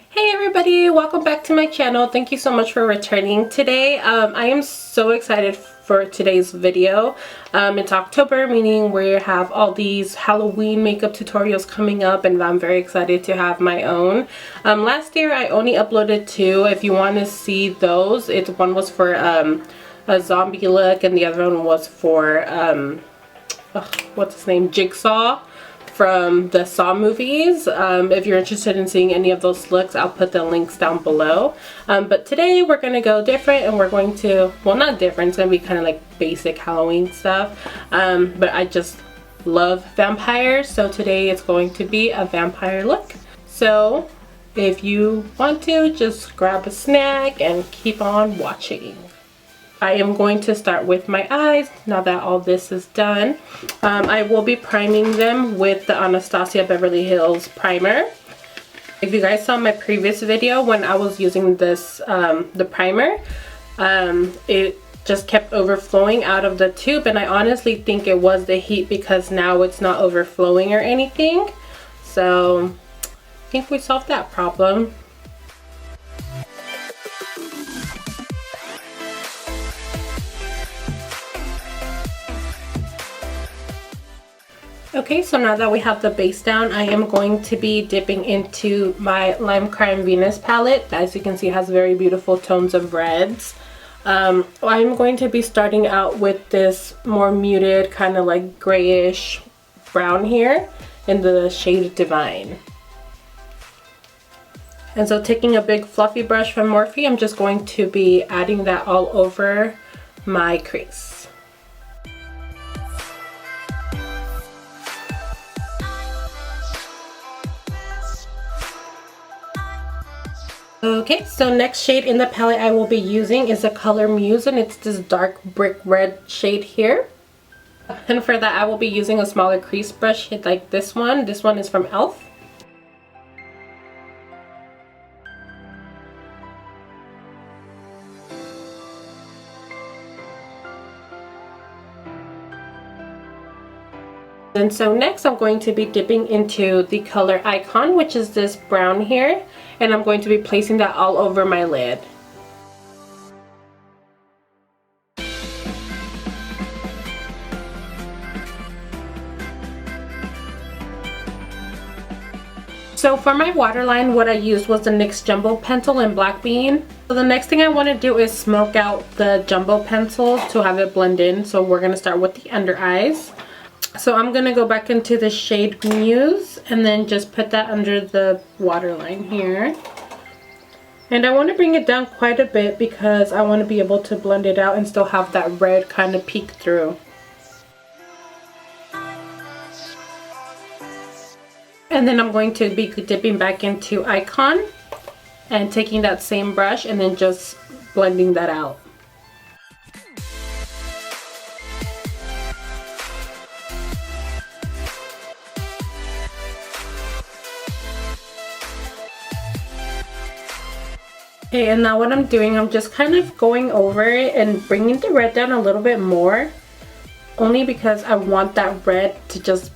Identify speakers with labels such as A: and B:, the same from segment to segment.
A: Hey everybody, welcome back to my channel. Thank you so much for returning today. I am so excited for today's video. It's October, meaning we have all these Halloween makeup tutorials coming up, and I'm very excited to have my own. Last year I only uploaded 2. If you want to see those, one was for a zombie look and the other one was for what's his name, Jigsaw from the Saw movies. If you're interested in seeing any of those looks, I'll put the links down below. But today we're gonna go different, and we're going to, well, not different, it's gonna be kind of like basic Halloween stuff. But I just love vampires, so today it's going to be a vampire look. So if you want to, just grab a snack and keep on watching. I am going to start with my eyes now that all this is done. I will be priming them with the Anastasia Beverly Hills primer. If you guys saw my previous video when I was using this, the primer, it just kept overflowing out of the tube, and I honestly think it was the heat because now it's not overflowing or anything. So I think we solved that problem. Okay, so now that we have the base down, I am going to be dipping into my Lime Crime Venus palette. As you can see, it has very beautiful tones of reds. I'm going to be starting out with this more muted, kind of like grayish brown here in the shade Divine. And so taking a big fluffy brush from Morphe, I'm just going to be adding that all over my crease. Okay, so next shade in the palette I will be using is the color Muse, and it's this dark brick red shade here. And for that I will be using a smaller crease brush like this one. This one is from e.l.f. And so next I'm going to be dipping into the color Icon, which is this brown here, and I'm going to be placing that all over my lid. So for my waterline, what I used was the NYX Jumbo Pencil in Black Bean. So the next thing I want to do is smoke out the Jumbo Pencil to have it blend in. So we're going to start with the under eyes. So I'm going to go back into the shade Muse and then just put that under the waterline here. And I want to bring it down quite a bit because I want to be able to blend it out and still have that red kind of peek through. And then I'm going to be dipping back into Icon and taking that same brush and then just blending that out. Okay, and now what I'm doing, I'm just kind of going over it and bringing the red down a little bit more, only because I want that red to just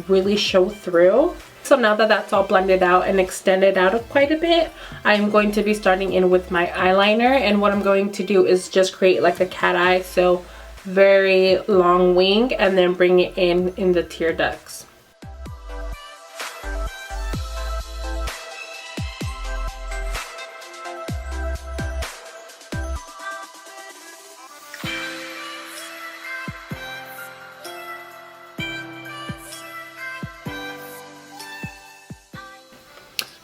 A: really show through. So now that that's all blended out and extended out quite a bit, I'm going to be starting in with my eyeliner, and what I'm going to do is just create like a cat eye, so very long wing, and then bring it in the tear ducts.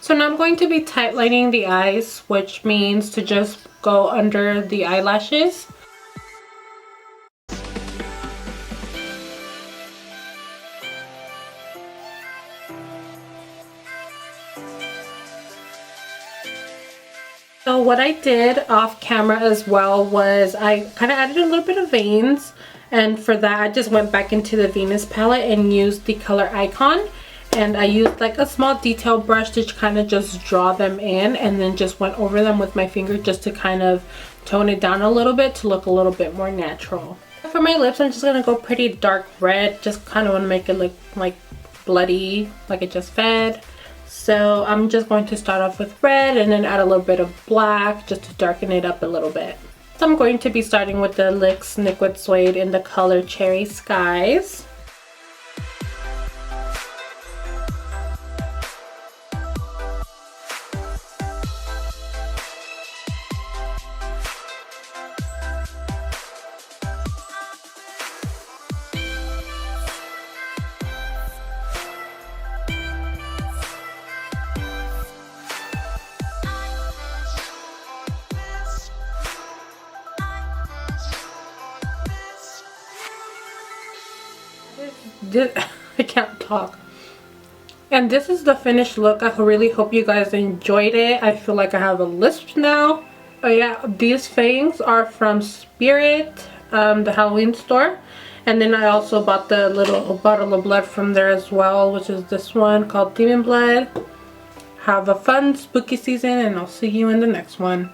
A: So now I'm going to be tightlining the eyes, which means to just go under the eyelashes. So what I did off camera as well was I kind of added a little bit of veins, and for that I just went back into the Venus palette and used the color Icon. And I used like a small detail brush to kind of just draw them in, and then just went over them with my finger just to kind of tone it down a little bit to look a little bit more natural. For my lips, I'm just going to go pretty dark red. Just kind of want to make it look like bloody, like it just fed. So So I'm just going to start off with red and then add a little bit of black just to darken it up a little bit. So I'm going to be starting with the NYX Liquid Suede in the color Cherry Skies. I can't talk. And this is the finished look. I really hope you guys enjoyed it. I feel like I have a lisp now. Oh yeah, these fangs are from Spirit, the Halloween store. And then I also bought the little bottle of blood from there as well, which is this one called Demon Blood. Have a fun spooky season and I'll see you in the next one.